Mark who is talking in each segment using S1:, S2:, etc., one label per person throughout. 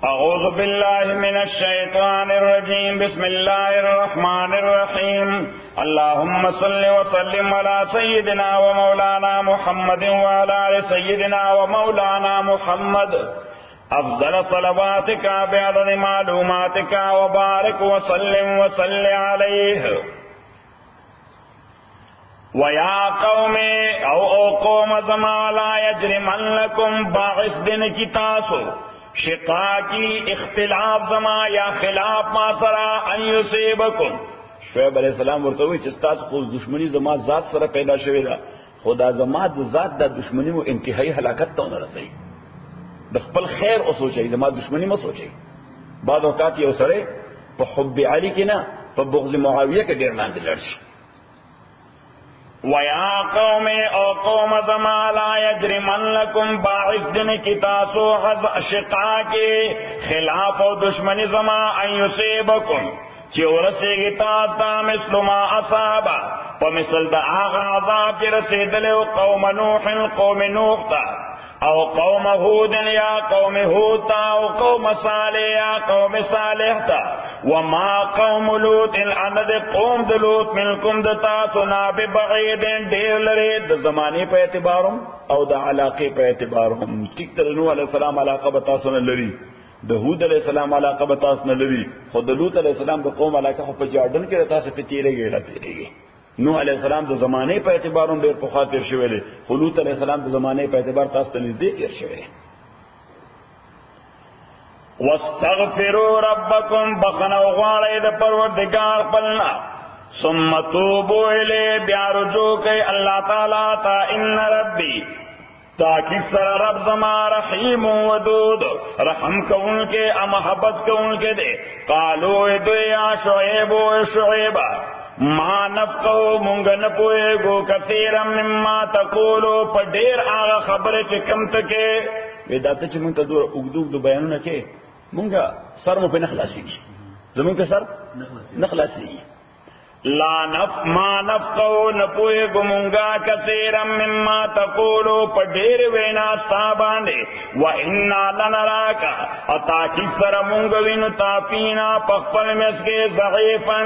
S1: اعوذ باللہ من الشیطان الرجیم بسم اللہ الرحمن الرحیم اللہم صل وسلم علی سیدنا و مولانا محمد وعلی آل سیدنا و مولانا محمد افضل صلواتک بعدد معلوماتک وبارک وسلم وصل علیہ وَيَا قَوْمِ او قوم زما لا يَجْرِمَنَّكُمْ باعث دن کی تاسو شقاقی اختلاف زما یا خلاف ما سرا ان یصیبکم شعیب علیہ السلام ورته وی چې تاسو خو دشمنی زما ذات سره پیدا شوی دا خدا زما د ذات د دشمنی مو انتهایی هلاکت ته نه رسي د خپل خیر او سوچي زما دشمنی مو سوچي بعض اوقات یو سره په حب علی کې نه په بغض معاویه کې ډیر لاندې لړشي وَيَا قَوْمِ او قوم زما لا يَجْرِمَنَّكُمْ باعث دن کی تاسو شقا کے خلاف و دشمنی زما ان یصیبکم چی ورسیگی تاستا مثل ما اصابا پمثل دا آغا عذاب چی رسیدلو قوم نوح قوم نوح تا او قوم هود یا قوم هود تا او قوم صالح یا قوم صالح تا وما قوم لوط اند قوم د لوط منکم د تاسو نا ببعید ډیر لري د زمانه په اعتبارم او د علاقه په اعتبارم ټیک د نوح علیہ السلام علاقه به تاسو نه لري د هود علیہ السلام علاقه به تاسو نه لري خو د لوط علیہ السلام د قوم علاقه په جاردن کې تاسو په تیرېږي نوح علیہ السلام د زمانه په اعتبارم ډیر په خاطر شوی دی لوط علیہ السلام د زمانه په اعتبار تاسو ته نږدې تیر شوی دی واستغفروا ربکم بخنو غواړئ د پروردگار خپلنا ثم توبوا الیه بیا رجوع کوئ الله تعالی تا ان ربی تاکہ سر رب زما رحیم ودود رحم کون کے محبت کون کے دے قالو دو یا شعیب ما نفقو مونږ نه پوهېږو کثیرا مما تقولو په ډېر هغه خبره چې کم ته کې ودا ته چې مونږ ته دوه اوږد بیانونه کې مونږه سر مو په نه خلاصېږي زمونږ سر نه خلاصېږي ما نفقو نه پوهېږو مونږه کثیرا مما تقولو په ډېر وینا ستا باندې و انا لنراک او تاکید سره مونږ وینو تا فینا په خپل منځ کې ضعیفا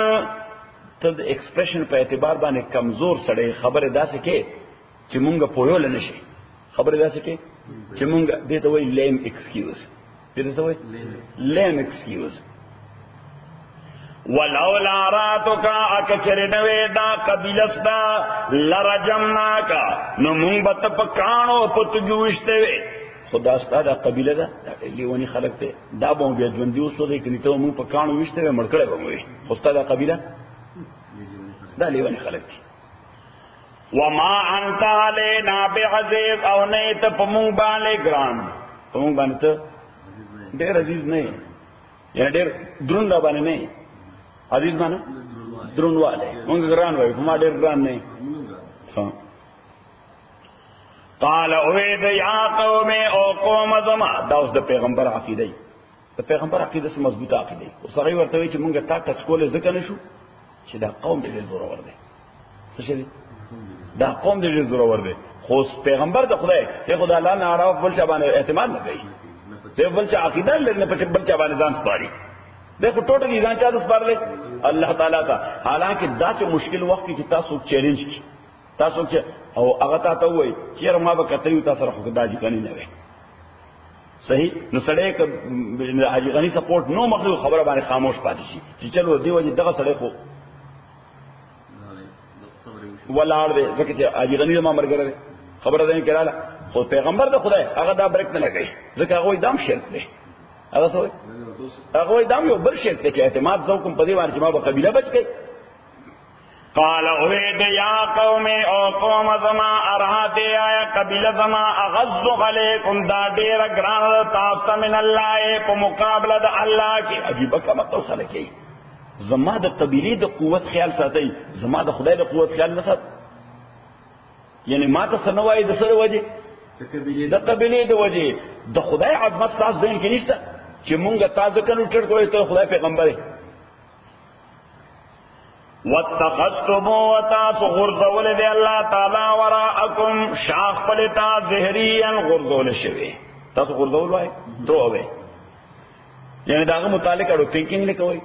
S1: ته د ایکسپریشن په اعتبار باندې کمزور سړی خبره داسې کې چې مونږ پوهول نه شي خبره داسې کې چې مونږ دې ته وایي لیم ایکسکیوز دې ته وایي لیم ایکسکیوز ولولا راتک اکچرنوی دا قبیلستا لرجمناکا نو مونږ به ته په کاڼو پتو جوشته وي خدا ستا دا قبیله ده لیونی خلق ته دا به بیا ژوندي اوسو دی کني ته مونږ په کاڼو وشته وي مړ کړی به وي خو ستا دا قبیله دا لیونی خلق دی وما انت علینا بعزیز او نه ته په مونږ باندې ګران په مونږ باندې ته ډېر عزیز نه یعنی ډېر دروند باندې نه عزیز باندې دروند والے مونږ ګران وای په ما ډېر ګران نه قال اوید یا قوم او قوم زما دا اوس د پیغمبر عقیده د پیغمبر عقیده سم مضبوطه عقیده او سړی ورته وی چې مونږ تا ټچ کولې ځکه نشو چې دا قوم دې زوره ور دي څه شي دا قوم دې زوره ور دي خو پیغمبر د خدای ته خدای الله نه عارف بل چا باندې اعتماد نه کوي ته بل چا عقیده لري نه بل چا باندې ځان سپاري دیکھو ټوټلی ځان چا د سپارل الله تعالی ته حالانکه دا چې مشکل وخت کې تاسو چیلنج کی تاسو چې او هغه ته وایي چې ما به کته یو تاسو راخو داجی کني نه وي صحیح نو سړی ک حاجی غنی سپورټ نو مخلوق خبره باندې خاموش پاتې شي چې چلو دی وجه دغه سړی خو ولاړ دی ځکه چې حاجی غنی ما مرګره خبره ده کړه خو پیغمبر د خدای هغه دا بریک نه لګي ځکه هغه دام شرط دی هغه څه هغه دام یو بل شرط دی چې اعتماد زو کوم په دې باندې چې ما به قبيله بچ کړي قال اوید یا قوم او قوم زما ارهاتی آیا قبیله زما اغض علیکم دا دیر گران تاستا من اللہ پا مقابلہ دا اللہ کی عجیبہ کا مطلب خلقی زما دا قبیلی دا قوت خیال ساتی زما دا خدای دا قوت خیال نسات یعنی ما تا سنوائی دا سر وجه دا قبیلی دا وجه دا خدای عظمت تاس ذہن کی نیستا چی مونگا تازکنو چرکوئی تا خدای پیغمبر ہے واتخذتمو وتاسو غرزول دی اللہ تعالی وراءکم شاخ پلتا زہرین غرزول شوی تاسو غرزول وائی درو ہوئے یعنی داغه متعلق اړو تھنکنګ نه کوي.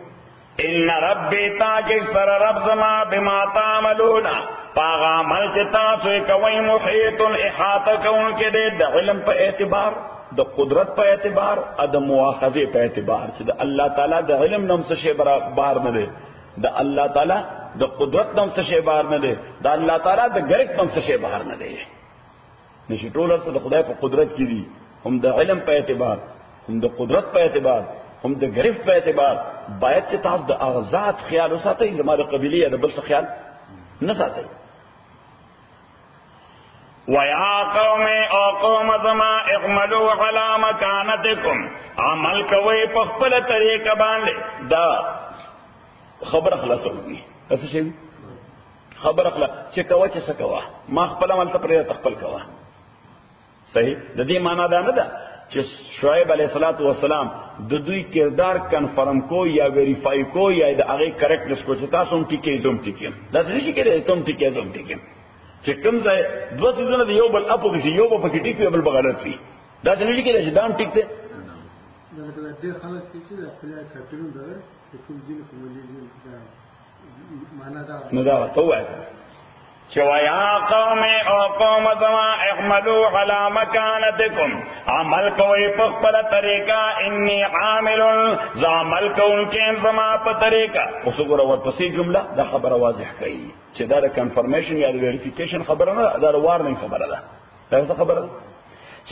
S1: ان ربی تاکي سر رب زما بما تعملون پاغا عمل چې تاسو کوي محیط احاطه کوونکې دې د علم په اعتبار د قدرت په اعتبار د مؤاخذه په اعتبار چې د الله تعالی د علم نوم څه شی بار نه دی د الله تعالی د قدرت نوم څه شی بار نه دی د الله تعالی د غرق نوم څه شی بار نه دی. نشي ټول څه د خدای په قدرت کې دي هم د علم په اعتبار هم د قدرت په اعتبار هم د گرفت په اعتبار باید چې تاسو د آزاد خیال وساتئ زموږ قبیله د بل څه خیال نه ساتئ. وَيَا قَوْمِ او قوم زما اعملوا عَلَى مَكَانَتِكُمْ عمل کوي په خپل طریقه باندې دا خبر خلاصوي. څه شي خبر خلاص چې کوه چې څه کوه ما خپل عمل ته پرې خپل کوه. صحیح د دې معنا دا نه ده چې شعیب علیہ الصلوۃ والسلام د دوی کردار کنفرم کو یا ویریفای کو یا د هغه کریکټنس کو چې تاسو هم ټیکې زوم ټیکې دا څه شي کېږي ته هم ټیکې زوم ټیکې چې کوم ځای دوه سيزونه دی یو بل اپو کې یو په کې ټیک بل بغلط وي دا څه شي کېږي چې دا هم ټیک دی. دا د خلک چې د خپل کټونو دغه ټول دین کومې معنا دا نو دا وایي چې وَيَا قَوْمِ او قوم زما اعملوا عَلَى مَكَانَتِكُمْ عمل کوي په خپل طریقہ انی عامل ز عمل کوونکې زما په طریقہ. اوس وګوره ورپسې جمله دا خبره واضح کوي چې دا د کنفرمیشن یا د ویریفیکیشن خبره نه دا د وارننګ خبره ده. دا څه خبره ده؟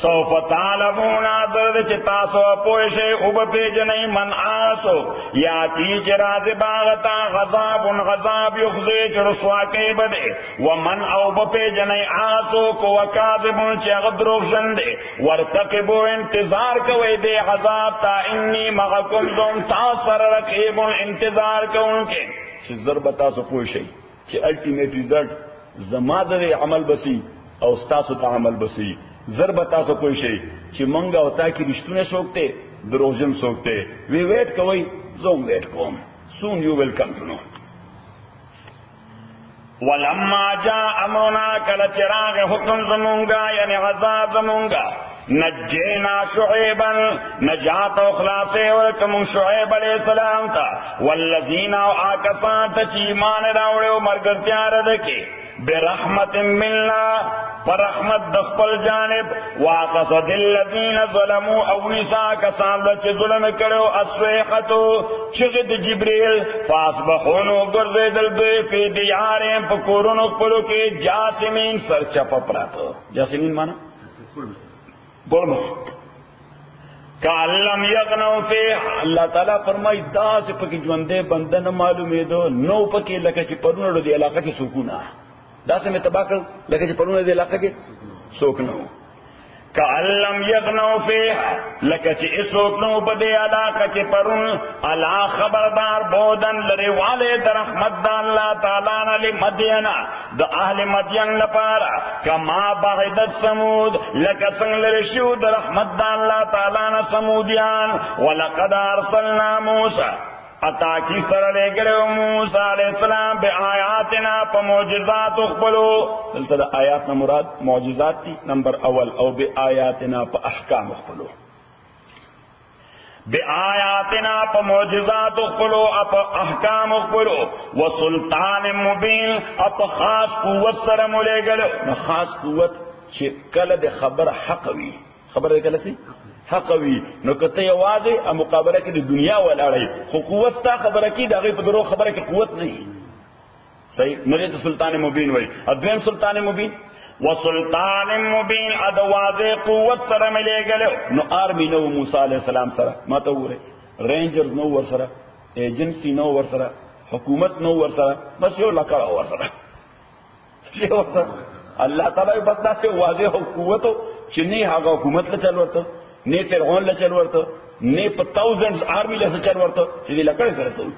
S1: سوف تعلمون ذل چې تاسو پوه شئ او په پیژنئ من آسو یاتی چې راز باغتا غضب یخزی چې رسوا کوي بده ومن او په پیژنئ آسو کو وکاذب چې هغه دروغجن دی ورتقبوا انتظار کوي د عذاب تا انی معکم ذم تاسو رقیب انتظار کوونکې چې ضرب تاسو پوه شئ چې الټیمیټ ریزلټ زما د عمل بسی او تاسو ته عمل بسی. ضرب تاسو کوئی شي چې مونږ او تا کې رښتونه سوکته دروژن سوکته وی ویټ کوي زوم ویټ کوم soon you will come to نو. ولما جاء امرنا کل چراغ حکم زمونږه یعنی عذاب زمونږه نجینا شعیبا نجات و خلاصے ورکم شعیب علیہ السلام تا والذین آکسان تا چیمان راوڑے و مرگرتیاں ردکے برحمت ملنا فرحمت دخپل جانب واقصد الذین ظلموا او نساء کسان لچ ظلم کرو اسویقتو چغد جبریل فاسبحونو گرزے دلدوی فی دیاریں پکورونو پلو کے جاسمین سرچپ پراتو. جاسمین مانا بولو کالم یغنو فی اللہ تعالیٰ فرمائی دا سے پکی جوندے بندہ نہ معلومی دو نو پکی لکه چې پرونه دی علاقہ کې سکونه دا سے میں تباہ کر لکه چې پرونه دی علاقہ کې سکونه کالم یغنو فی لکه چې سکونه په دی علاقہ کې پرون الا خبردار بودن لری والے در رحمت اللہ تعالی علی مدینہ د اهل مدین لپاره کما بعد سمود لکه څنګه لري شو د رحمت الله تعالی نه سمودیان ولقد ارسلنا موسی اتا کی سره لګلو موسی علیہ السلام به آیاتنا په معجزات خپلو دلته د آیات نه مراد معجزات دي نمبر اول او به آیاتنا په احکام خپلو بآیاتنا پا معجزات خپلو اپا احکام خپلو وسلطان مبین اپا خاص قوت سره مولے گلو نو خاص قوت چې کله د خبر حق وي خبر کله سي حق وي نو کته یوازې مقابله کې د دنیا ولاړی خو قوت تا خبره کې دغه په درو خبره کې قوت نه صحیح نو سلطان مبین وای ادم سلطان مبین وسلطان مبین ادواز قوت سره ملے گلو نو آرمی نو موسی علیہ السلام سره ما ته وره رینجرز نو ور سره ایجنسی نو ور سره حکومت نو ور سره بس یو لکړه ور سره یو الله تعالی بس دا سه واضح قوت چې نه هغه حکومت له چل ورته نه فرعون له چل ورته نه په thousands آرمی له چل ورته چې لکړه سره سوي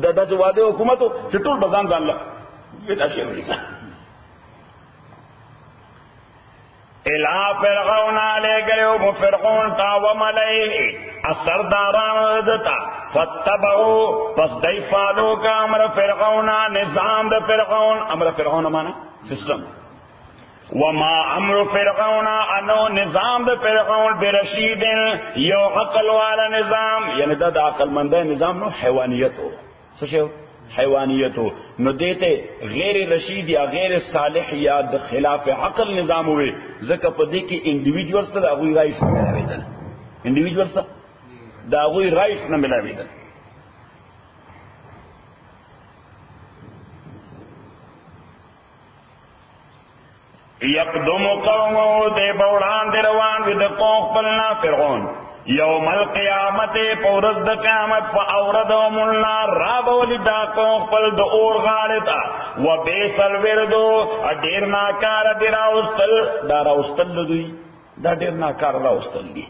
S1: دا داسې واضح حکومت چې ټول بزان ځان له ودا شي ویل الى فرعون علیہ گلیو فرعون تا وملیہ اثرداران دتا فتبعو پس دی فالو کا امر فرعون نظام دا فرعون امر فرعون مانا سسٹم وما امر فرعون انو نظام د فرعون برشید یو عقل والا نظام، یعنی دا عقل منده نظام نو حیوانیت ہو، سوچو حیوانیت ہو نو دیتے غیر رشید یا غیر صالح یا د خلاف عقل نظام ہوئے زکه پدې کې انډیویډوالز ته دا غوي رائټس نه ملاویدل، انډیویډوالز ته دا غوي رائټس نه ملاویدل. یقدم قومو دے بوڑان دے روان وی دے قوم خپلنا فرعون یوم القیامت پورز د قیامت فاوردهم النار رابولی دا قوم خپل د اور غالتا و بیسل وردو ډیر ناکار دی راوستل دا راوستل دوی دا ډیر ناکار راوستل دی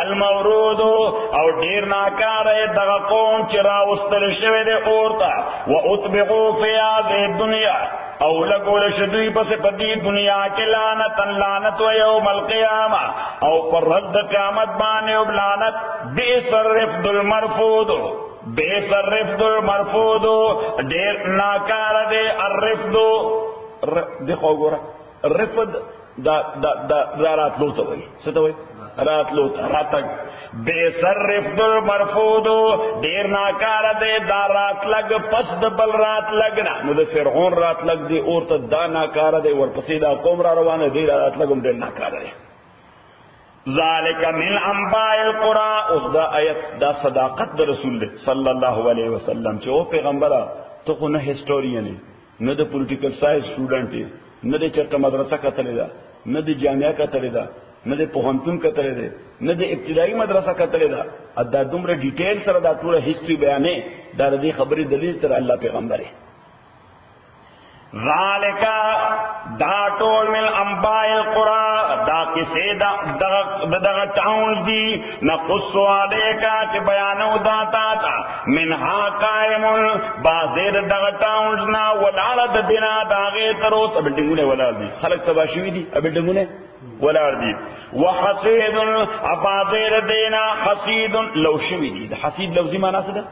S1: المورود او ډیر ناکار دغه قوم چې راوستل شوی دی اورتا و اتبعوا فی هذه الدنیا او لگول شدوی پس پدی دنیا کے لعنت لعنت و یوم القیامہ او پر رد قیامت بانے اب لعنت بیس الرفد المرفود بیس الرفد المرفود دیر ناکار دے الرفد دیکھو گورا رفد دا رات لوتا ہوئی ستا ہوئی رات لوتا راتک بے سر رفد المرفود دیر ناکار دے دا رات لگ پس دبل رات لگنا نو دا فرعون رات لگ دے اور تا دا ناکار دے ورپسی دا قوم را روانا دے رات لگم دیر ناکار دے. ذالک من انباء القرآن اس دا آیت دا صداقت دا رسول صلی اللہ علیہ وسلم چو او پیغمبرہ تو خو نہ ہسٹورین ہے نہ دا پولیٹیکل سائنس اسٹوڈنٹ ہے نہ دے چرتا مدرسہ کا تلے دا نہ دے جامعہ کا تلے دا نہ دے پوهنتون کتلے دے نہ دے ابتدائی مدرسہ کتلے دا ادا دومره ډیټیل سره دا ټول هیستوري بیانې دا دې خبرې دلیل تر الله پیغمبر ذالک دا ټول من انباء القرى دا کیسه دا ټاونز دی نقص علیکا چې بیانو دا تا منها قائم بازیر دا ټاونز نا ولاد بنا داغه تر اوس بلډینګونه ولاد دي خلک تباشوی دي بلډینګونه ولار دی وحسید ابازیر دینا حسید لو شوی دی حسید لفظی معنی څه ده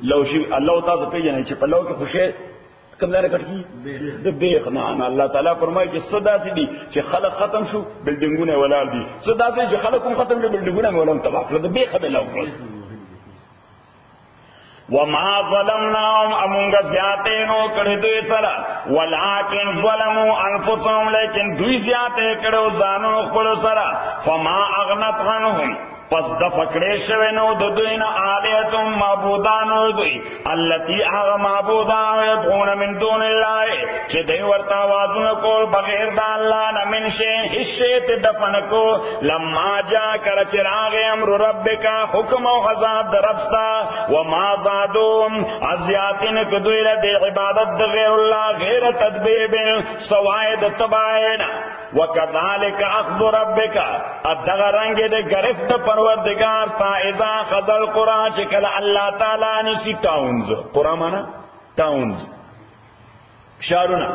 S1: لو شوی الله تعالی په جنې چې په لو کې خوشی کوم لاره کټکی د بیخ نه الله تعالی فرمایي چې صدا سي دي چې خلق ختم شو بلډینګونه ولار دي صدا سي چې خلق هم ختم شو بلډینګونه ولهم تباہ کړل د بیخ به لو وما ظلمناهم امونگا زیادے نو کڑے دوی سرا ولیکن ظلموا انفسهم لیکن دوی زیادے کڑے زانو خپل سرا فما اغنت عنهم پس د پکڑے شوی نو د دوی نه آلیتم معبودانو دوی التی هغه معبودان یدعون من دون الله چې دوی ورته وازونه کول بغیر د الله نه من شي هیڅ ته دفن کو لما جا کر چراغ امر ربک حکم او عذاب درفتا وما زادوم ازیاتن کدوی له عبادت د غیر الله غیر تدبیب سوائد تباین وکذالک اخذ ربک ادغرنگ د گرفت پروردگار تا اذا خذل قرآن چکل اللہ تعالی نسی ٹاؤنز قرآن مانا ٹاؤنز شارونا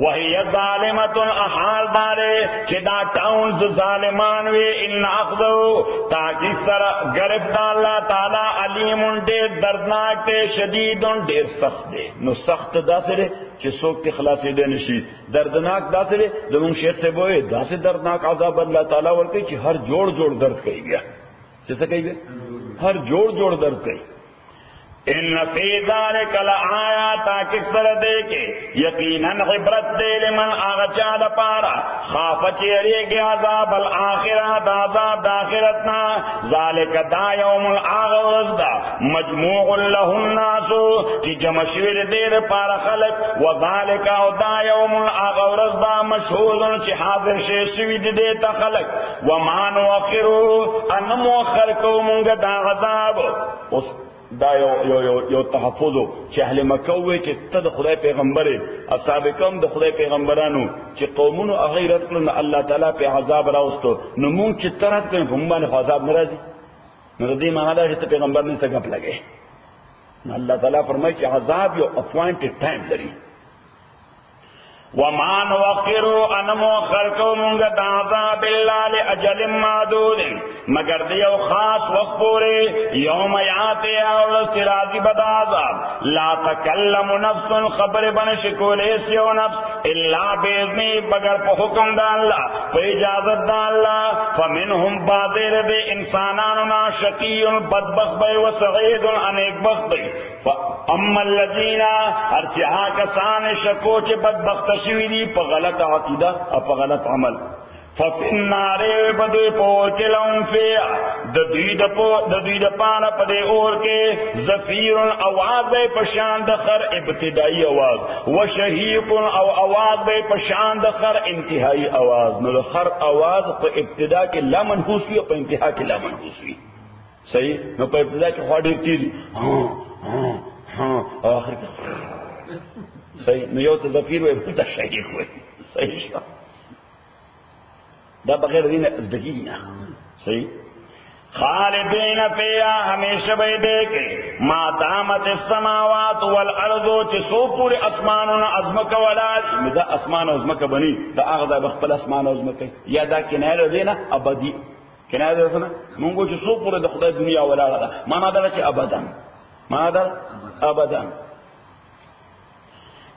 S1: وہی ظالمت احال دارے چدا ٹاؤنز ظالمان وی ان اخذو تاکہ سر گرفت اللہ تعالی علیم دیر دردناک دے شدید دیر سخت دے نو سخت دا سرے چی سوک تی خلاصی دے نشید دردناک دا سرے زمون شیخ سے بوئے دا سے دردناک عذاب اللہ تعالی ورکی چی ہر جوڑ جوڑ درد کئی گیا جیسا کہی گیا ہر جوڑ جوڑ درد کئی ان فی ذالک لآیات تاکہ سر دے کے یقیناً عبرت دے لمن آغچا دا پارا خاف چیرے کے عذاب الآخرات عذاب داخرتنا ذالک دا یوم الآغوز دا مجموع لہ الناس کی جمشویر دیر پارا خلق و ذالک دا یوم الآغوز دا مشہود چی حاضر شیشوید دیتا خلق وما نوخرو ان موخر کو منگ دا عذاب اس دا یو تحفظو چې اهل مکه وې چې ته د خدای پیغمبر اصحاب کوم د خدای پیغمبرانو چې قومونو اغیرت کړل الله تعالی په عذاب راوستو نو مونږ چې ترات کړو په باندې عذاب ناراضي نو دې معنا دا چې پیغمبر نه څنګه پلګي الله تعالی فرمایي چې عذاب یو اپوینټډ ټایم لري ومان وقرو انمو خلقو منگا عذاب اللہ لأجل معدود مگر دیو خاص وقت پورے یوم یاتے اور استرازی بد عذاب لا تکلم نفس خبر بن شکول ایسیو نفس اللہ بیزنی بگر پا حکم دا اللہ پا اجازت دا اللہ فمنہم بازیر دے انساناننا شقی بدبخت بے و سعید انیک بخت بے اما الذین ہر چہا کسان شکو چے بدبخت شویدی پا غلط عقیدہ اور پا غلط عمل ففی النار بدوی پور کے لهم فیها ددوی پانا پدے اور کے زفیر آواز بے پشان دخر ابتدائی آواز و شہیق او آواز بے پشان دخر انتہائی آواز نو ہر آواز پا ابتدا کے لا منحوس ہوئی اور پا انتہا کے لا منحوس ہوئی صحیح نو پا ابتدا کے خواہ دیر تیزی ہاں آخر کے صحیح نو یو تا زفیر ہوئے بلتا شہیق ہوئے صحیح شاہ دا بغیر دین ازدگی دینا صحیح خالدین فیہا ہمیشہ بے دیکھے ما دامت السماوات والارض چسو پورے اسمانونا عظمک والاری دا اسمان عظمک بنی دا آغذا بخبل اسمان عظمک یا دا کنائر دینا ابدی کنائر دینا منگو چسو پورے دا خدا دنیا والارا دا مانا دا چے ابدان مانا دا ابدان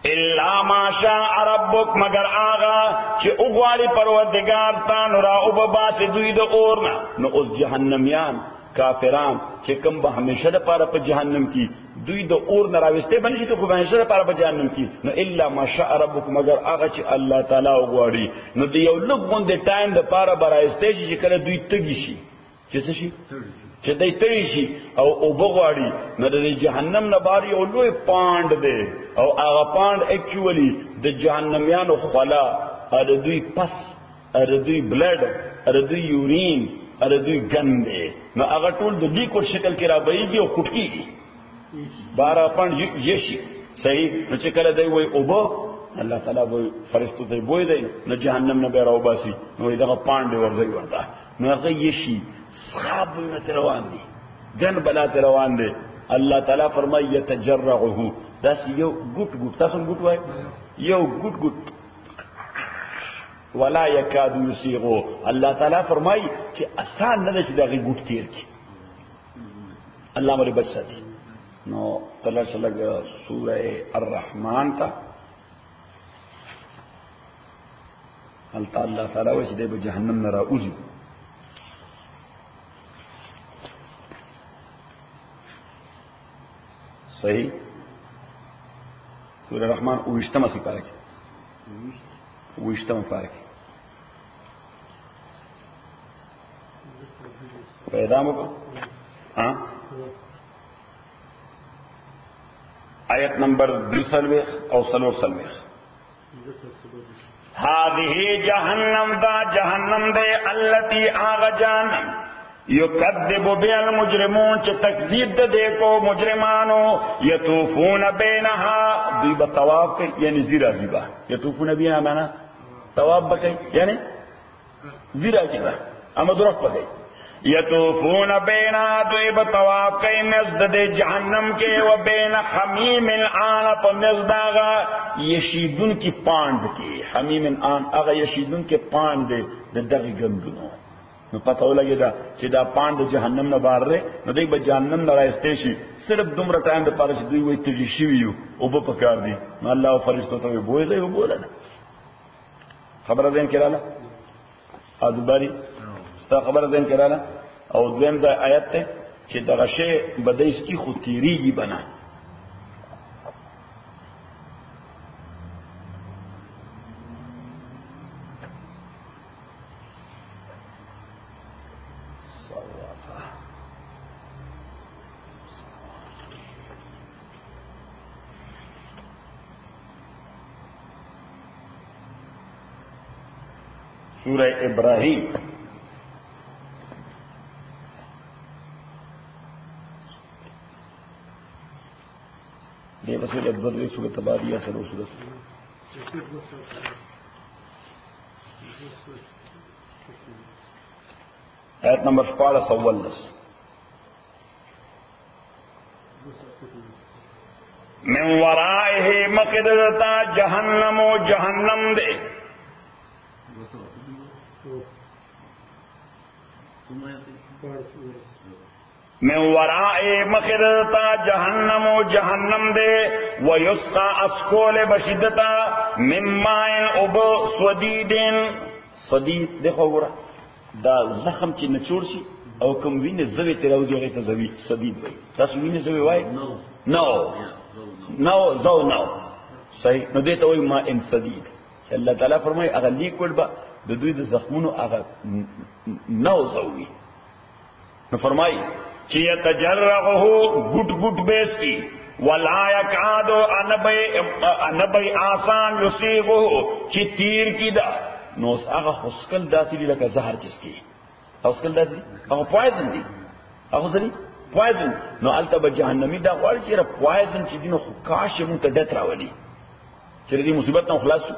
S1: الا ما شاء ربک مگر آغا چی اغوالی پروردگار تا نرا ابباس دوی دا اورنا نو اس جہنمیان کافران چی کم با ہمیشہ دا پارا پا جہنم کی دوی دا اورنا راوستے بنشی تو خوب ہمیشہ دا پارا پا جہنم کی نو الا ما شاء ربک مگر آغا چی اللہ تعالی اغواری نو دیو لگ بندے ٹائم دا پارا برائستے چی کل دوی تگی شی چیسا شی چې دای تری شي او بغواړي نو د جهنم نه بار یو لوی پاند دی او هغه پاند اکچولی د جهنميانو خلا ا دوی پس ا دوی بلډ ا دوی یورین ا دوی ګنده نو هغه ټول د لیکو شکل کې را بهيږي او کوټکیږي بارا پاند یشي صحیح نو چې کله دی وای او بو الله تعالی وای فرشتو ته بوې دی نو جهنم نه به راو باسي نو دغه پاند ورځي ورته نو هغه یشي خواب میں روان دی گن بلا روان دے اللہ تعالیٰ فرمائی یتجرعہ داس یو گٹ گٹ تاسم گٹ وائے یو گٹ گٹ ولا یکاد یسیغو اللہ تعالیٰ فرمائی کہ آسان نہ چی داغی گٹ تیر کی اللہ ہمارے بچ ساتھی نو تعالیٰ صلی اللہ سورہ الرحمن تا اللہ تعالیٰ ویسی دے بجہنم نرا اوزی صحیح سورہ الرحمن اوشتم اسی پارے کی اوشتم پارے کی پیداموں کو ہاں آیت نمبر 20 اور 30 هذه جہنم دا جہنم دے اللتی آغا جہنم یکذب بی المجرمون چھ تکذیب دے کو مجرمانو یطوفون بینہا دوی بطواف کئی یعنی زیرہ زیبا یطوفون بینہا مانا طواف بکئی یعنی زیرہ زیبا اما درخت بکئی یطوفون بینہا دوی بطواف کئی مزد دے جہنم کے و بین حمیم الآن پا مزد آغا یشیدن کی پاند کی حمیم الآن آغا یشیدن کے پاند دے دغی گندنو نو پتہ ہو لگے دا چې دا پاند جهنم نه بار رہے نو دیکھ با جهنم نه راستې شي صرف دومره ټایم د پاره چې دوی وایي تږي شوي یو او به پکار دي نو الله فرشتو ته وایي زه یې بوله خبره دین کړه ادباری ستا خبره دین کړه او دویم ځای آیت ته چې دغه شی بدایس کی خو تیریږي بنا سورہ ابراہیم دے وسیل اکبر دے سورت تبادیہ سلو سورت آیت نمبر 14 14 من ورائه مخدرتا جہنم و جہنم دے من ورائه مخدرتا جہنم و جہنم دے ویسقا اسکول بشدتا من مائن ابو سودیدن صدید دیکھو گورا دا زخم چی نچوڑ شی او کم وین زوی تیراوزی غیتا زوی صدید وی تاسو وین زوی وائی نو صحیح نو دیتا وی مائن صدید اللہ تعالیٰ فرمائی اگر لیکوڑ با دوی دا زخمونو اگر نو زوی نو فرمائی چی یتجرعه گٹ گٹ بیس کی ولا یکادو انبی آسان یسیغه چی تیر کی دا نو اس آغا خسکل داسی لی لکا زہر چیز کی خسکل داسی لی آغا پوائزن دی آغا زلی پوائزن نو علتا با جہنمی دا غواری چیرا پوائزن چی دی نو خکاش مونتا ڈیت راولی چیرا دی مصیبت نو خلاص شو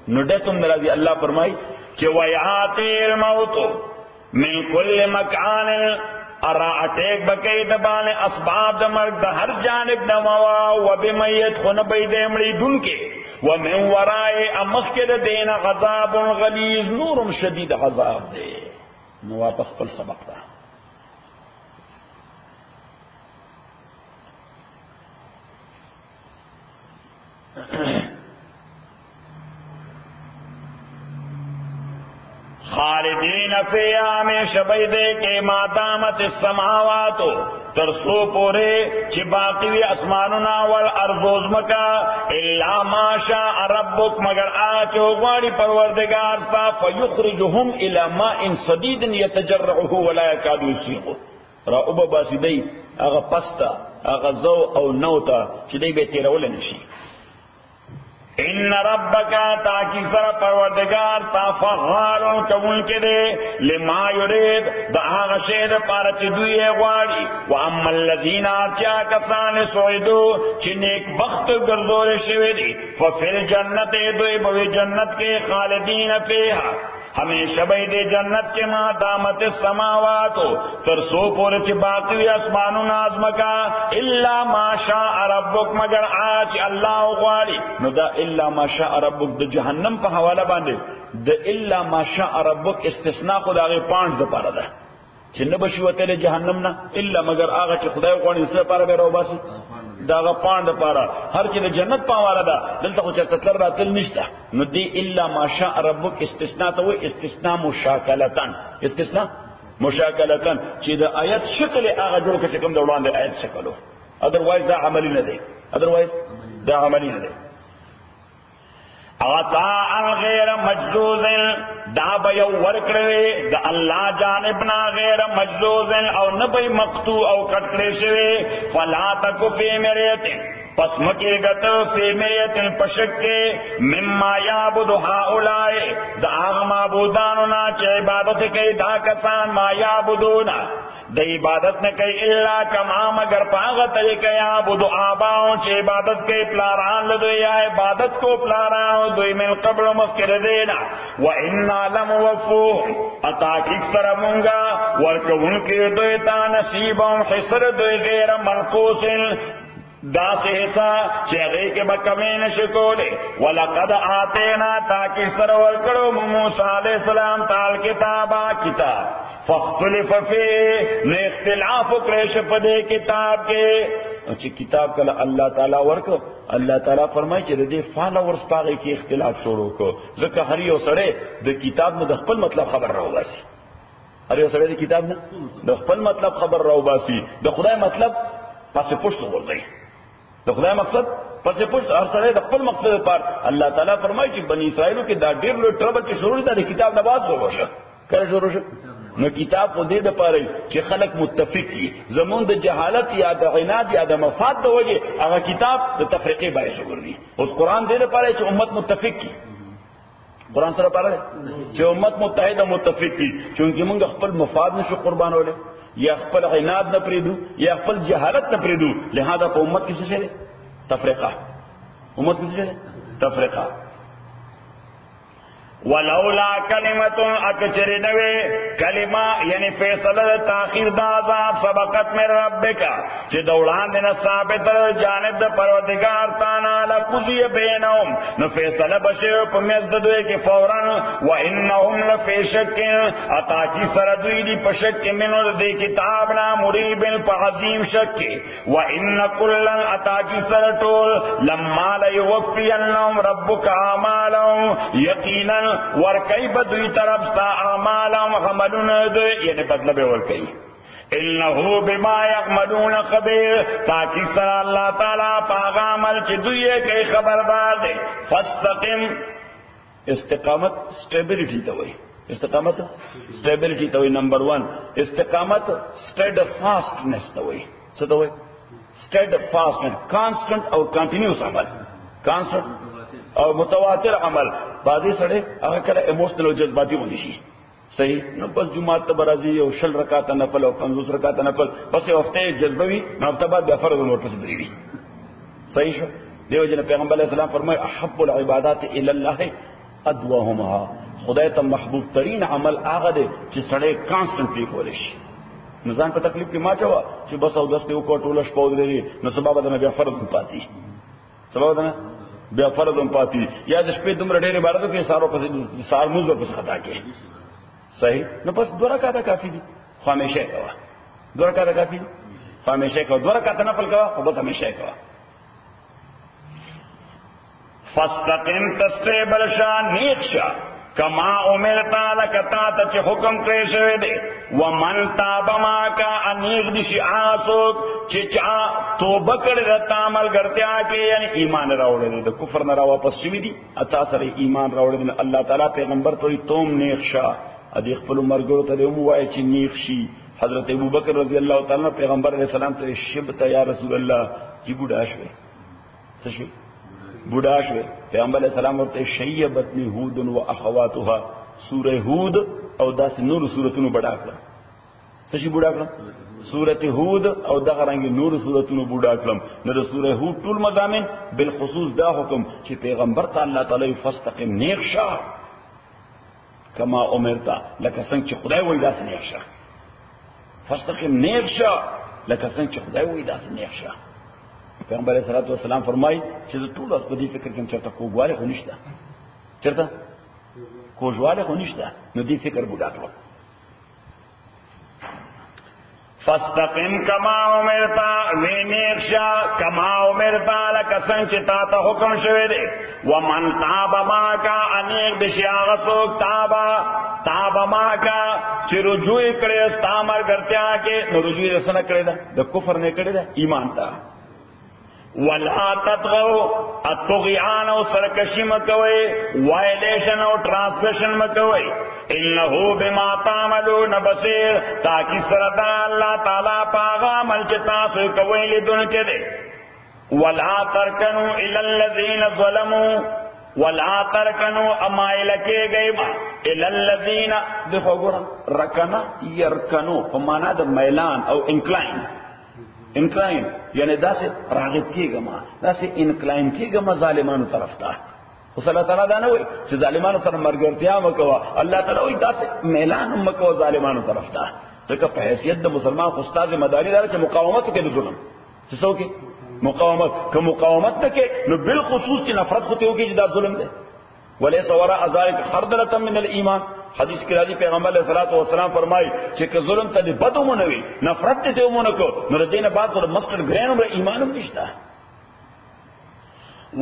S1: نو ڈیتم نرازی اللہ فرمائی چی ویعاتی الموتو من کل مکان ارا اٹیک بکی دبان اسباب دا مرگ دا ہر جانب نموا و بمیت خون بی دیمڑی دن کے ومن ورائے امخ کے دین غضاب غلیظ نورم شدید غضاب دے نو واپس پل سبق دا خالدین فیہا ہمیشہ بیدے کے ما دامت السماوات ترسو پورے چی باقی وی اسماننا والارض ازمکا الا ما شاء ربک مگر آچو غواری پروردگار ستا فیخرجهم الى ماء صدید یتجرعه ولا یکادو یسیغه را اوبا باسی دی اغا پستا اغا زو او نوتا چی دی بے تیرول نشی ان ربک تاکی سر پروردگار تا فغالن کون کے دے لما یرید دا آغا شید پارچ دوئے غواری واما اللذین آرچا کسان سوئدو چی نیک بخت گردور شویدی ففر جنت دوئے بوی جنت کے خالدین فیہا ہمیشہ بید جنت کے ما دامت السماوات ترسو پورچ باقی اسمان و نازم کا الا ما شاء ربک مگر آج اللہ غواری نو دا الا ما شاء ربک دا جہنم پا حوالہ باندے دا الا ما شاء ربک استثناء خود آگے پانچ دا پارا دا چھ نبشوتے لے جہنم نا الا مگر آگا چھ خدای غواری اس لئے پارا بے رو باسی داغا پاند پارا ہر چیز جنت پاوالا دا دلتا خوچا تطلر راتل نشتا نو دی الا ما شاء ربک استثناء تو استثناء مشاکلتن استثناء مشاکلتن چی دا آیت شکل آغا جوڑ کے چکم دوڑان دے آیت شکلو ادروائز دا عملی ندے ادروائز دا عملی ندے عطاء غیر مجزوز دا بیو ورکڑوے دا اللہ جانبنا غیر مجزوز او نبی مقتو او کٹکڑے شوے فلا تکو فی مریتن پس مکی گت فی مریتن پشک کے مما یعبد ہاؤلائی دا آغ معبودانونا چے عبادت کئی دا کسان ما یعبدونا دا عبادت نے کئی اللہ کما مگر پاغت طریقہ یعبدو آباؤں چے عبادت کئی پلاران لدو یا عبادت کو پلاران دوی من قبل مذکر دینا وَإِنَّا لَمُوَفُّوهُمْ اتاکیک سر مونگا ورکون کی دویتا نصیبهم حصر دوی غیر منقوص دا سے حصہ چیغی کے بکمین شکولے وَلَقَدْ آتَيْنَا تاکی سر ورکڑو موسیٰ علیہ السلام تال کتابا کتاب فَاخْتُلِفَ فِيهِ نے اختلاف کریش پدے کتاب کے اچھی کتاب کلا اللہ تعالیٰ ورکو اللہ تعالیٰ فرمائی چھ دے فالورز پاگے کی اختلاف شروع کو ذکر ہریو سڑے دے کتاب میں دخپل مطلب خبر رہو باسی ہریو سڑے دے کتاب میں دخپل مطلب خبر رہو باسی دے خدای مطلب پاس پشت ہو گئی دے خدای مقصد پاس پشت ہر سڑے دخپل مقصد پر اللہ تعالیٰ فرمائی چھ بنی اسرائیلو کی دا دیر لو ٹربل کی شروع دا دے کتاب نباز شروع شا کرے شروع شا نو کتاب کو دے دا پارے کہ خلق متفق کی زمون دا جہالت یا دا عناد یا دا مفاد دا وجہ اگر کتاب دا تفریقی باعث ہو گردی اس قرآن دے دا پارے کہ امت متفق کی قرآن سر پارے کہ امت متحد متفق کی چونکہ منگ اخپل مفاد نشو قربان ہو لے یا اخپل عناد نہ پریدو یا اخپل جہالت نہ پریدو لہذا پا امت کسی سے دے تفریقہ امت کسی سے دے تفریقہ ولولا کلمت اکچر نوے کلمہ یعنی فیصلہ تاخیر دا عذاب سبقت من ربکا چی دولان دینا ثابت جانب دا پروردگار تانا لقضی بینہم نو فیصلہ بشو پمیز دوئے کی فوراً وَإِنَّهُمْ لَفِي شَكٍّ اتاکی سردوی دی پشک منو دی کتابنا مریبن پا عظیم شک وَإِنَّ كُلًّا اتاکی سرطول لما لیوفینہم ربک آمالہم یقینا ورکی بدوی طرف ستا اعمالهم عملون دو یعنی بدلہ بے ورکی انہو بما یعملون خبیر تاکہ سر اللہ تعالیٰ پاغ عمل چی دوئے کئی خبردار دے فاستقم استقامت سٹیبلیٹی توئی استقامت سٹیبلیٹی توئی نمبر 1 استقامت سٹیڈ فاسٹنس توئی سو توئی سٹیڈ فاسٹنس کانسٹنٹ اور کنٹینیوس عمل کانسٹنٹ اور متواتر عمل بعضی سڑے اگر کرے ایموشنل و جذباتی ہونی شی صحیح نو بس جمعات تبرازی او 60 رکعت نفل او 50 رکعت نفل بس ہفتے جذبوی نو ہفتہ بعد بیا فرض نور پس دریوی صحیح شو دیو جن پیغمبر علیہ السلام فرمائے احب العبادات الی اللہ ادواهمها خدای ته محبوب ترین عمل هغه دی چې سړی کانسټنټلی کولی شي نو ځان په تکلیف کې ما چوا چې بس او دس په کوټول شپو درې نو سبب د بیا فرض پاتې سبب ده بیا فرض هم پاتې یا د شپې دومره ډېرې عبادتو کې سارو پس سار موز ورپس خطا کې صحیح نو بس 2 رکعاته کافي دي خو همیشه کوه 2 رکعاته کافي دي خو همیشه کوه 2 رکعاته نفل کوه خو بس همیشه کوه فاستقم تستیبل شان نیکشا کما امرتا لکتا تا چی حکم کریشوی دے ومن تاب ماکا انیغ دیشی آسوک چی چا توبہ کردتا عمل کرتیا کے یعنی ایمان راوڑے دے کفر نرا واپس شوی دی اتا سر ایمان راوڑے دے اللہ تعالیٰ پیغمبر توی توم نیکشا ادیخ پلو مرگرو تا دے اموائی چی نیکشی حضرت ابو بکر رضی اللہ تعالیٰ پیغمبر علیہ السلام تا شبتا یا رسول اللہ جی بوڑا شوی تشوی بوڑھا شوے پیغمبر علیہ السلام ورتے شیبتنی ہود و اخواتها سورہ ہود او داس نور سورتونو بڑا کړه سشي بوڑھا کړه سورۃ ہود او دغه رنګ نور سورتونو بوڑھا کړم نو سورہ ہود ټول مضامین بالخصوص دا حکم چې پیغمبر ته الله تعالی فاستقم نیک شه کما امرتا لکه څنګه چې خدای وایي داس نیک شه فاستقم نیک شه لکه څنګه چې خدای وایي داس نیک شه پیغمبر علیہ الصلوۃ والسلام فرمای چې ټول اس په دې فکر کې چرته کوګواله خو نشته چرته کوګواله خو نشته نو دې فکر بوډا کړو فاستقم کما امرتا وینیکشا کما امرتا لکسن چتا تا حکم شوی دے ومن تاب ماکا انیک دشیا غسوک تاب ماکا چی رجوع کرے استامر کرتیا کے نو رجوع رسنا کرے دا کفر نے کرے دا ایمان تا ولا تطغوا الطغيان او سرکشی مکوئے وائلیشن او ٹرانسگریشن مکوئے انہو بما تعملون بصیر تاکہ سردا اللہ تعالی پاغا عمل چتا سو کوئے لدن کے دے ولا ترکنوا الى الذين ظلموا ولا ترکنوا اما الکے گئے ما الى الذين دیکھو گورا رکنا یرکنو فمانا دا میلان او انکلائن یعنی دا سے راغب کی گما دا سے انکلائن کی گما ظالمانو طرف تا اس اللہ تعالیٰ دا نوئی چھ ظالمانو سر مرگرتیا مکوا اللہ تعالیٰ ہوئی دا سے میلان مکوا ظالمانو طرف تا لیکن پہ حیثیت دا مسلمان خستاز مداری دارا چھ مقاومتو کے دا ظلم سسو کی مقاومت کہ مقاومت دا کے نو بالخصوص چھ نفرت خطے ہو کی جدا ظلم دے ولیس وراء ذالک خردلتا من الایمان حدیث کی راضی پیغمبر علیہ الصلوۃ والسلام فرمائی کہ ظلم ته بد ومنوي نفرت ته ومنکو نو دینه بعد ور مسکر ګرین عمر ایمانم نشتا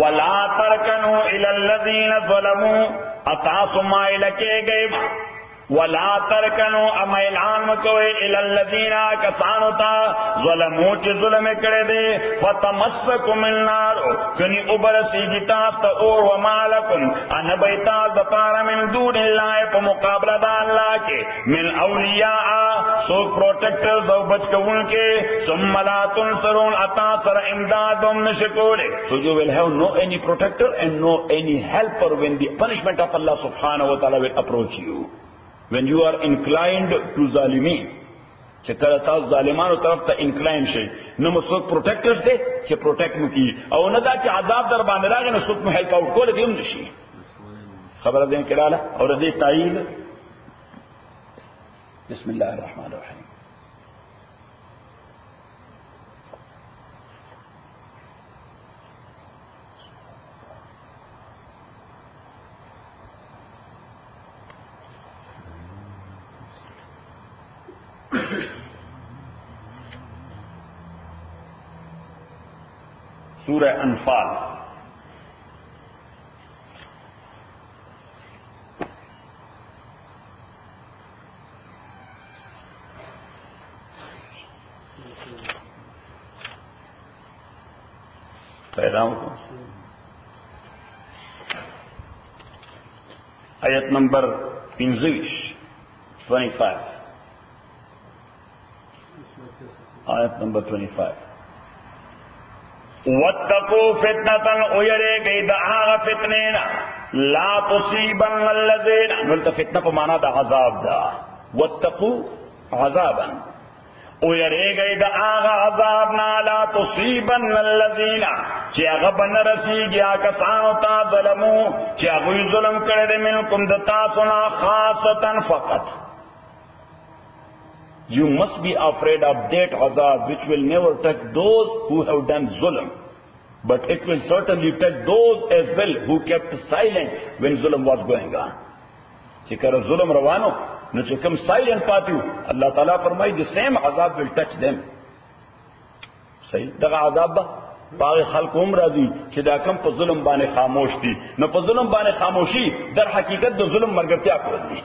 S1: ولا ترکنوا الى الذين ظلموا اتاسما الکے گئے ولا ترکنوا امیلان مکوئے الى الذين کسانتا ظلموا چ ظلم کڑے دے فتمسکم النار کنی ابرسی جتاست اور ومالکم ان بیتا دپار من دون اللہ پا مقابلہ دا اللہ کے من اولیاء سو پروٹیکٹرز او بچکون کے ثم لا تنصرون اتا سر امدادم نشکولے so you will have no any protector and no any helper when the punishment of Allah subhanahu wa ta'ala will approach you when you are inclined to ظالمین چې کله تاسو ظالمانو طرف ته انکلاین شئ نو مسوک پروټیکټرز دے چې پروټیکټ مو کی او نه دا چې عذاب در باندې راغی نو څوک مو هیلپ آؤٹ کول دیم نشي خبر دیں کہ ڈالا اور دے تائید بسم اللہ الرحمن الرحیم سورہ انفال پیغام کو آیت نمبر 25 آیت نمبر 25 وَاتَّقُوا فِتْنَةً اُيَرے گئی دا آغا فتنینا لا تصیبن الذین نلتا فتنہ پا مانا دا عذاب دا وَاتَّقُوا عذابا اُيَرے گئی دا آغا عذابنا لا تصیبن الذین چی اغا بن رسی گیا کسانو تا ظلمو چی اغوی ظلم کردے منکم دتا سنا خاصتا فقط. You must be afraid of that azab which will never touch those who have done zulm. But it will certainly touch those as well who kept silent when zulm was going on. Chikara zulm rawano, no chikam silent party. Allah Ta'ala farmai, the same azab will touch them. Sahi, daga azab ba? Baagi khalqum razi, chidakam pa zulm bane khamosh di. No pa zulm bane khamoshi, dar hakikat do zulm margartya kolli.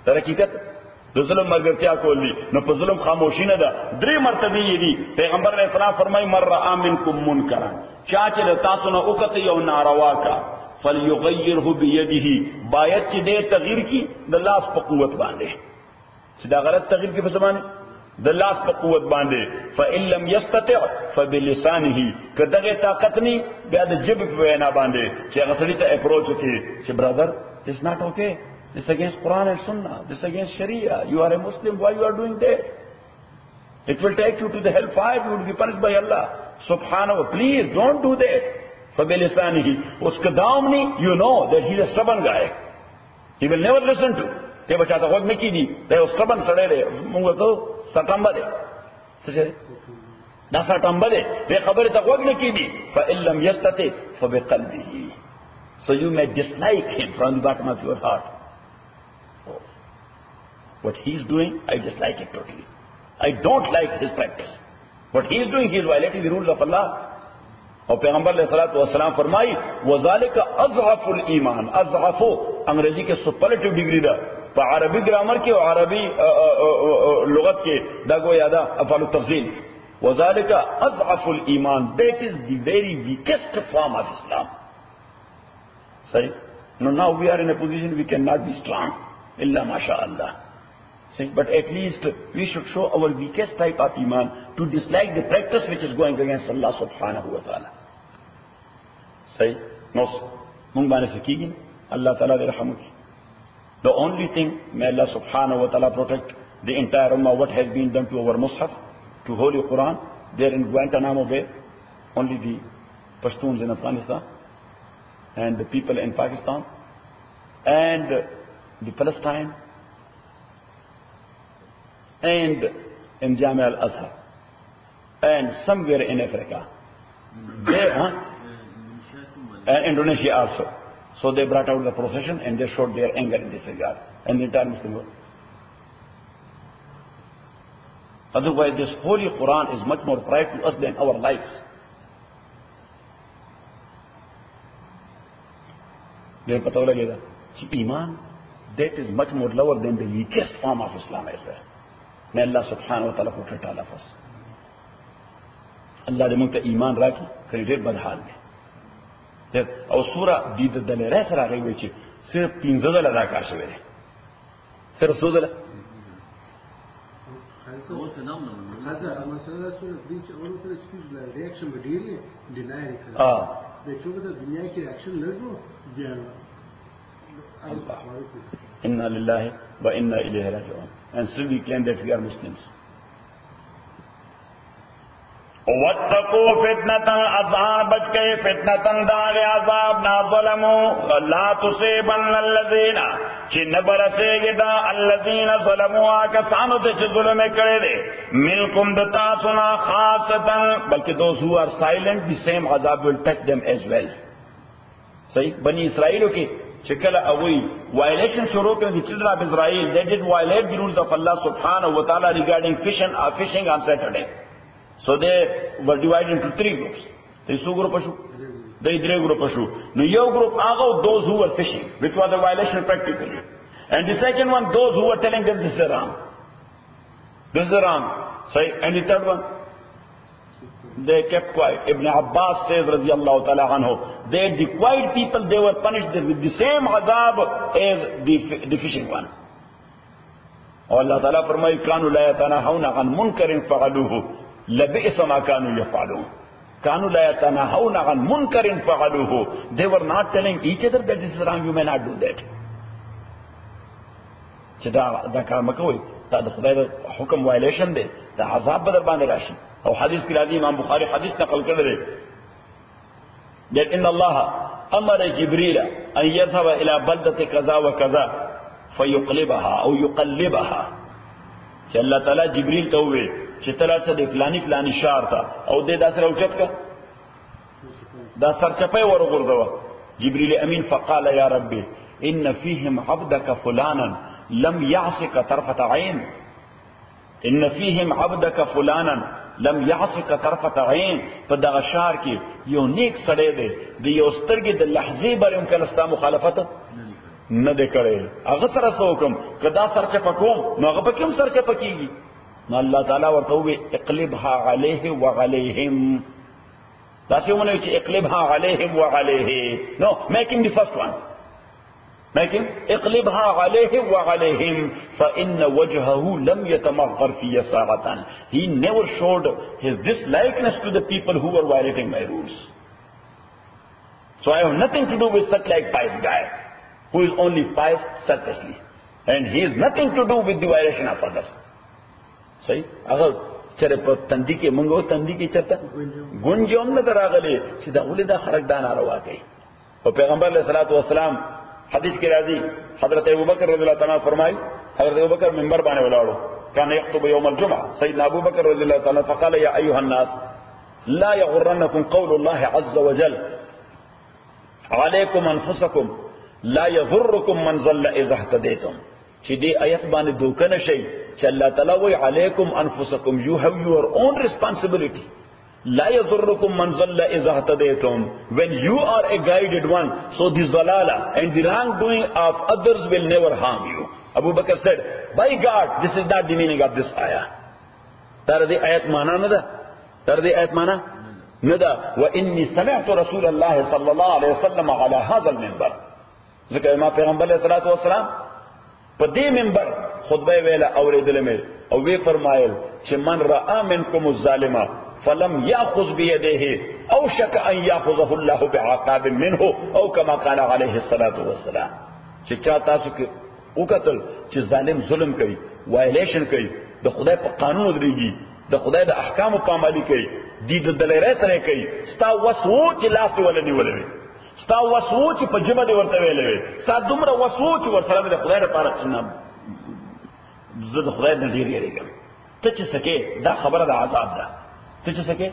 S1: Dar hakikat د ظلم مرګرتیا کولی نو په ظلم خاموشی نه ده. درې مرتبه یې دي. پیغمبر علیہ السلام فرمای مر رأى منکم منکرا چا چې تاسو نه وکړه یو ناروا کا فلیغیره بیده باید چې دې تغییر کی د لاس په قوت باندې چې دا غلط تغییر کی په زمانه د لاس په قوت باندې فإن لم يستطع فبلسانه کداغه طاقت نی بیا د جب په وینا باندې چې هغه سړی ته اپروچ وکړي چې برادر it's not okay. This is against Quran and Sunnah. This is against Sharia. You are a Muslim. Why you are doing that? It will take you to the hellfire. You will be punished by Allah. Subhanahu. Please don't do that. فَبِلِسَانِهِ Uska daamni, you know that he is a stubborn guy. He will never listen to. Te bachata wag meki di. They are stubborn sadere. Munga to satamba de. Sajere. Da satamba de. They khabari ta wag meki di. فَإِن لَمْ يَسْتَطِعْ فَبِقَلْبِهِ So you may dislike him from the bottom of your heart. What he is doing, I dislike it totally. I don't like his practice. What he is doing, he is violating the rules of Allah. اور پیغمبر علیہ الصلوۃ والسلام فرمائی وذالک اضعف الایمان اضعف انگریزی کے superlative degree the په عربی گرامر کې او عربی لغت کې دا گویا دا افعال التفضیل وذالک اضعف الایمان that is the very weakest form of Islam. Sorry? No, now we are in a position we cannot be strong. Illa mashallah. But at least we should show our weakest type of iman to dislike the practice which is going against Allah subhanahu wa ta'ala. Say, no, mungbane sakigi, Allah ta'ala de rahamuki. The only thing, may Allah subhanahu wa ta'ala protect the entire ummah, what has been done to our Mus'haf, to Holy Quran, there in Guantanamo Bay, only the Pashtuns in Afghanistan, and the people in Pakistan, and the Palestine, and in Jamia al-Azhar, and somewhere in Africa. And Indonesia also. So they brought out the procession and they showed their anger in this regard. And the entire Muslim world. Otherwise, this Holy Quran is much more pride to us than our lives. Iman, that is much more lower than the weakest form of Islam as well. May Allah subhanahu wa ta'ala protect all of us. Allah de mungta iman raki, kredit badhal mein. اور سورہ دید دلیرہ سر آگئی ہوئی چی صرف 15 دل ادا کار شوئے صرف 100 دل انا للہ و انا الیہ راجعون and still we claim that we are Muslims. واتقوا فتنة اذان بچ گئے فتنة داغ عذاب نا ظلموا لا تصيبن الذين چن برسے دا الذين ظلموا کسانو سے ظلم کرے دے منکم دتا سنا خاصتا بلکہ those who are silent the same عذاب will touch them as well. صحیح بنی اسرائیلوں کی چکل اوئی وائلیشن شروع کریں the children of Israel they did violate the rules of Allah subhanahu wa ta'ala regarding fishing on Saturday. So they were divided into three groups. They two groups. They three groups. Now your group are those who were fishing, which was a violation practically. And the second one, those who were telling them this is wrong. This is wrong. Sorry. And the third one, they kept quiet. Ibn Abbas says, radiyallahu ta'ala anhu, the quiet people, they were punished with the same azab as the fishing one. Allah ta'ala فرمائے كانوا لا يتناهون عن منكر فعلوه لبئس ما كانوا يفعلون. كانوا لا يتناهون عن منكر فعلوه. They were not telling each other that this is wrong, you may not do that. دا کار مکوئ دا د خدای د حکم violation دی دا عذاب بدر باندې راشي. او حدیث کې راځي امام بخاری حدیث نقل کړی دی that ان الله امر جبريل ان يذهب الى بلده كذا وكذا فيقلبها او يقلبها. چې الله تعالی جبريل ته وویل چې تلا څه د فلانی شهر ته او دې دا سره اوچت کا دا سرچپه ورغورځوا جبريل امين فقال يا ربي ان فيهم عبدك فلانا لم يعصك طرفة عين. ان فيهم عبدك فلانا لم يعصك طرفة عين. په دغه شهر کې you neck سړی the the you سترګې د لحظې بر هم کله ستا مخالفت نه دی کړی. هغه سره څه وکم کدا سرچپه کوم نو هغه پکې هم سرچپه کېږي. نو الله تعالی ورته ووی اقلبها عليه وعليهم. داسې ونه چې اقلبها عليهم وعليه. نو making the first one. لكن اقلبها عليهم وعليهم فإن وجهه لم يتمغر في ساعة. He never showed his dislikeness to the people who were violating my rules. So I have nothing to do with such like pious guy who is only pious selfishly, and he has nothing to do with the violation of others. صحیح اگر چرے په تندی کې منغو تندی کې چرته گنجوم نه دراغلي چې دا ولې دا خرق دان روا کوي. او پیغمبر علیہ الصلوۃ والسلام حدیث کے راضی حضرت ابوبکر رضی اللہ تعالیٰ فرمائی حضرت ابوبکر منبر بانے ولاڑو کان یخطب یوم الجمعہ سیدنا ابوبکر رضی اللہ تعالیٰ فقال یا ایها الناس لا یغرنکم قول اللہ عز وجل علیکم انفسکم لا یضرکم من ضل اذا اهتدیتم. چې دې آیت باندې دوکه نشئ چې الله تعالی وی علیکم انفسکم you have your own responsibility. لا يضركم من ضل اذا اهتديتم. When you are a guided one, so the zalala and the wrongdoing of others will never harm you. Abu Bakr said, by God, this is not the meaning of this ayah. Tardi ayat mana nada? Tardi ayat mana nada? Wa inni sami'tu Rasulullah sallallahu alayhi wa sallam ala hadha al-minbar. Zikr ma Payghambar alayhi salatu wa salam pa di minbar khutbah wela awridil mein aw we farmayel che man ra'a minkum az-zalima فلم يأخذ بيده أوشك أن يأخذه الله بعقاب منه أو كما قال عليه الصلاة والسلام. چې چا تاسو کې وکتل چې ظالم ظلم کوي وایلیشن کوي د خدای په قانون ودرېږي د خدای د احکامو پامالي کوي د دلیرۍ سره کوي ستا وسو چې لاس ته ولني ولوي ستا وسو چې په جبه دې ورته ویلوي ستا دومره وسو چې ورسره د خدای لپاره څنګه زه د خدای نه ډېر یېرېږم. ته چې سکے دا خبره د عذاب ده ته چې سکے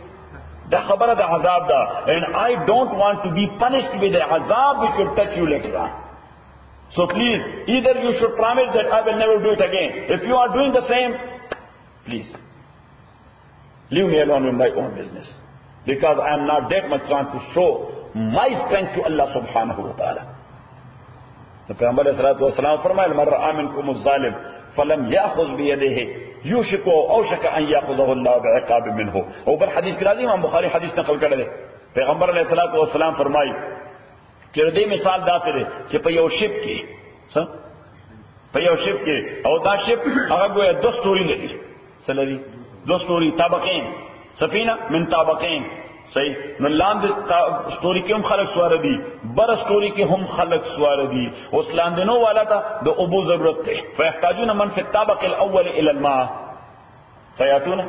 S1: دا خبره د عذاب ده. and I don't want to be punished with the azab which will touch you later on. So please either you should promise that I will never do it again. If you are doing the same, please leave me alone in my own business, because I am not that much trying to show my strength to Allah subhanahu wa ta'ala. The Prophet alayhi salatu wasalam فرمائے من رأى منكم الظالم film يأخذ بيده يوشك اوشك ان ياخذه الله بعقاب منه. او بل حدیث کې راځي امام بخاری حدیث نقل کړی دی پیغمبر علیه الصلاۃ والسلام فرمایي چې دې مثال داسې دی چې په یو شپ کې په یو شپ کې او دا شپ هغه ګویا دو سټوري لري څه لري دو سټوري طبقین سفینه من طبقین صحیح نو لاندې سټوري کې هم خلک سوار دي بر سټوري کې هم خلک سوار دي اوس لاندنو والا ته د اوبو ضرورت ده فيحتاجون من في الطابق الاول الى الماء فياتون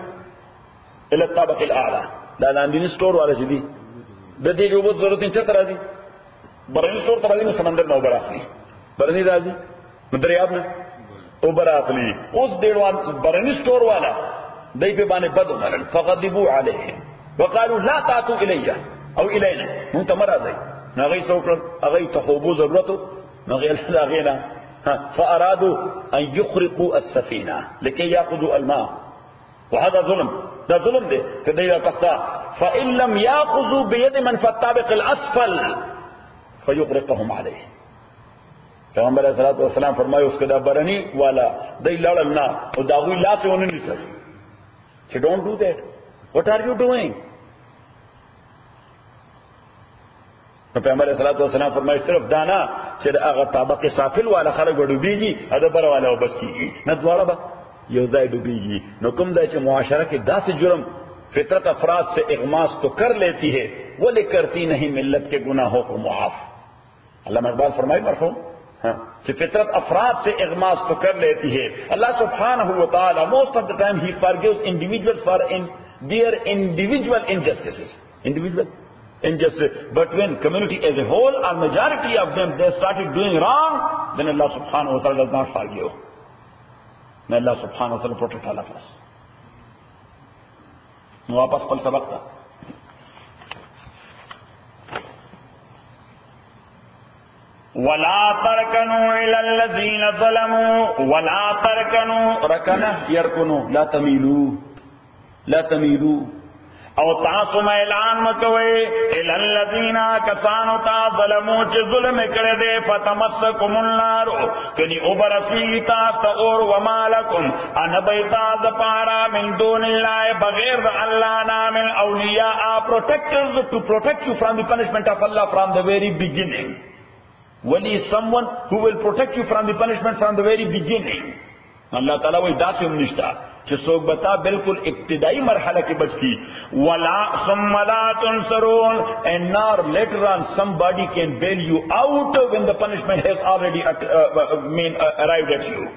S1: الى الطابق الاعلى. دا لاندینی سٹور والے چې دي د دې یو ضرورت نه چتر راځي برنی سٹور تر راځي نو سمندر نو براخلي برنی راځي دریاب نه او براخلي اوس ډیروان برنی سٹور والا دای په باندې بد ومنل فغضبوا عليه وقالوا لا تاتوا الي او الينا منتمر راځي نغی سوکر اغی تخوبو ضرورتو نغی الغینا فارادوا ان يخرقوا السفينه لكي ياخذوا الماء وهذا ظلم. ده ظلم ده كده تقطع فان لم ياخذوا بيد من في الطابق الاسفل فيغرقهم عليه. پیغمبر علیہ الصلوۃ والسلام فرمایو اس کدا برنی والا دای لړلنا او داوی لا سے ونن نسل چې ډونټ ډو that what are you doing. پیغمبر علیہ الصلوۃ والسلام فرمایي صرف دانا چې هغه طابق سافل والا خلک ډوبېږي اده بر والا وبس کیږي نه دواړه به یو ځای ډوبېږي. نو کوم ځای چې معاشره کې داسې جرم فطرت افراد سے اغماس تو کر لیتی ہے ولی کرتی نہیں ملت کے گناہوں کو معاف. علامہ اقبال فرمائی مرحوم کہ فطرت افراد سے اغماس تو کر لیتی ہے. اللہ سبحانہ و تعالی most of the time he forgives individuals for their individual injustices. Individual injustice. But when community as a whole or majority of them they started doing wrong, then Allah subhanahu wa ta'ala does not forgive. May Allah subhanahu wa ta'ala protect all of us. واپس پل سبق تھا وَلَا تَرْكَنُوا إِلَى الَّذِينَ ظَلَمُوا وَلَا تَرْكَنُوا رَكَنَ يَرْكُنُوا لا تَمِيلُوا او تاسو اعلان مکوئے الی الذین کسانو تا ظلموا چې ظلم کړی دی فتمسکم النار کني اوبرسی تاسو اور ومالکم ان بیتا ذ پارا من دون الله بغیر الله نام اولیاء protectors to protect you from the punishment of Allah from the very beginning. Wali is someone who will protect you from the punishment from the very beginning. اللہ تعالیٰ وہی داسے نشتا کہ سوک بتا بالکل ابتدائی مرحلہ کے بچ کی ولا ثم لا تنصرون and nor later on somebody can bail you out when the punishment has already arrived at you.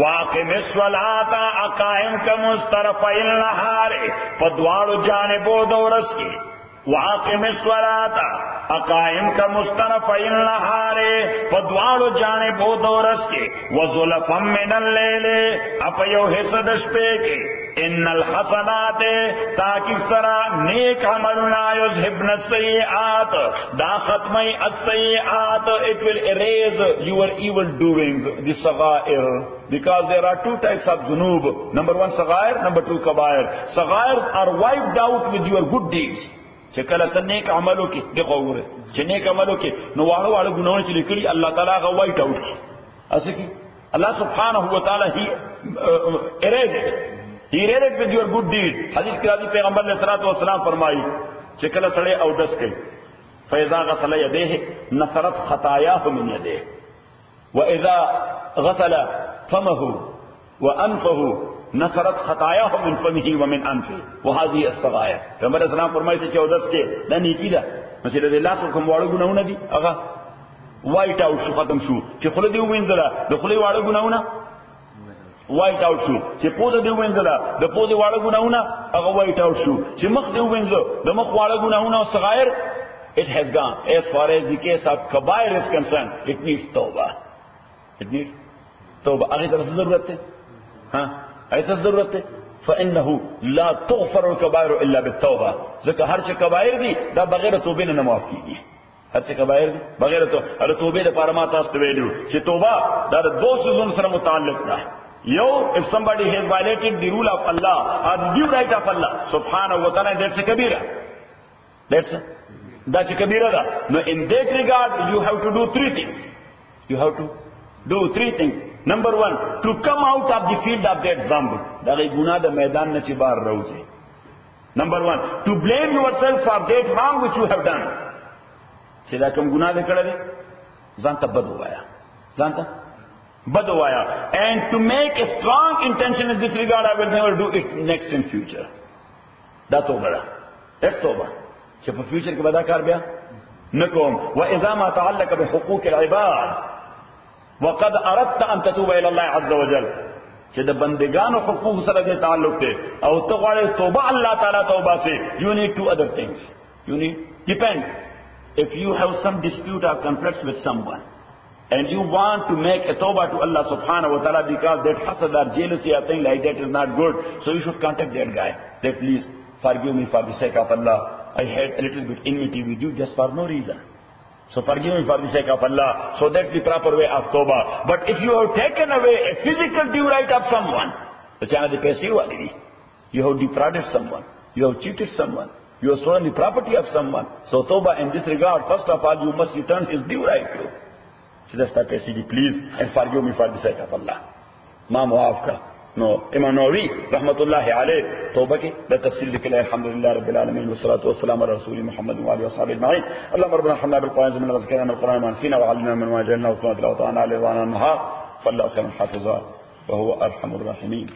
S1: واقم الصلاة اقائم کا مسترفی النہار پدوارو جانبو دورس کی واقم الصلاة اقائم کا مسترفی النہار پدوارو جانبو دورس کے وزلفا من اللیل اپیو حصد شپے کے ان الحسنات تاکہ سرا نیک عملنا یذہبن السیئات دا ختمی السیئات it will erase your evil doings the صغائر because there are two types of dhunub. Number one صغائر, number two kabair. صغائر are wiped out with your good deeds. چې کله ته نیک عملو کې دغه وره چې نیک عملو کې نو واړه واړه ګناونه چې لیکلي الله تعالی هغه وایټ اوټ کړي اسه کې الله سبحانه و تعالی هی erase it with your good deed. حدیث کې راځي پیغمبر علیه الصلوۃ والسلام فرمایي چې کله سړی او دس کوي فاذا غسل يديه نثرت خطاياه من يديه واذا غسل فمه وانفه نصرت خطاياه من فمه ومن انفه وهذه الصغائر. پیغمبر اسلام فرمایي چې 14 کې د نیکی ده مثلا د الله سره کوم واړه ګناونه دي هغه وایټ اوټ شو ختم شو چې خله دی وینځله د خله واړه ګناونه وایټ اوټ شو چې پوزه دی وینځله د پوزه واړه ګناونه هغه وایټ اوټ شو چې مخ دی وینځه د مخ واړه ګناونه او صغائر it has gone. As far as the case of kabair is concerned it needs tawbah. هغه ته ضرورت ده ایسا ضرورت ہے فإنه لا تغفر الكبائر الا بالتوبه. ځکه هر چې کبایر دي دا بغیر توبې نه معاف کیږي. هر چې کبایر دي بغیر توبې لپاره ما تاسو ته ویلو چې توبه دا د دوه څیزونو سره متعلق ده. You if somebody has violated the rule of Allah or the due right of Allah subhanahu wa ta'ala that's a kabira. That's a kabira da. No, in that regard you have to do three things. Number one, to come out of the field of that zamb. Da gai guna da maidan na chi bar rahuze. Number one, to blame yourself for that wrong which you have done. Che da kam guna de kala de zanta bad ho gaya. And to make a strong intention in this regard, I will never do it next in future. Da toba da. That's toba. Che for future ke bada kar bia nakom wa idha ma ta'allaka bi huquq al-ibad وقد اردت ان تتوب الى الله عز وجل. چې د بندگانو حقوق سره د تعلق ته او ته غواړې توبه الله تعالی توبه سي. You need two other things. You need depend. If you have some dispute or conflicts with someone and you want to make a tawbah to Allah subhanahu wa ta'ala because that hasad or jealousy or thing like that is not good, so you should contact that guy. That please forgive me for the sake of Allah. I had a little bit enmity with you just for no reason. So forgive me for the sake of Allah. So that's the proper way of tawbah. But if you have taken away a physical due right of someone, the chana de paise wali, you have defrauded someone, you have cheated someone, you have stolen the property of someone. So tawbah in this regard, first of all, you must return his due right to. So that's why paise please and forgive me for the sake of Allah. Ma muaf ka. No, Imam Nawawi rahmatullahi alayh tawbah ki la tafsir likla alhamdulillah rabbil alamin wassalatu wassalamu ala rasul Muhammad wa alihi washabihi ajma'in. Allahumma rabbana hamna bil qur'an min al-azkar min al-quran man sina wa 'allimna min ma ja'alna wa qulna wa ta'ala alayhi wa anha fallahu khairun hafiza wa huwa arhamur rahimin.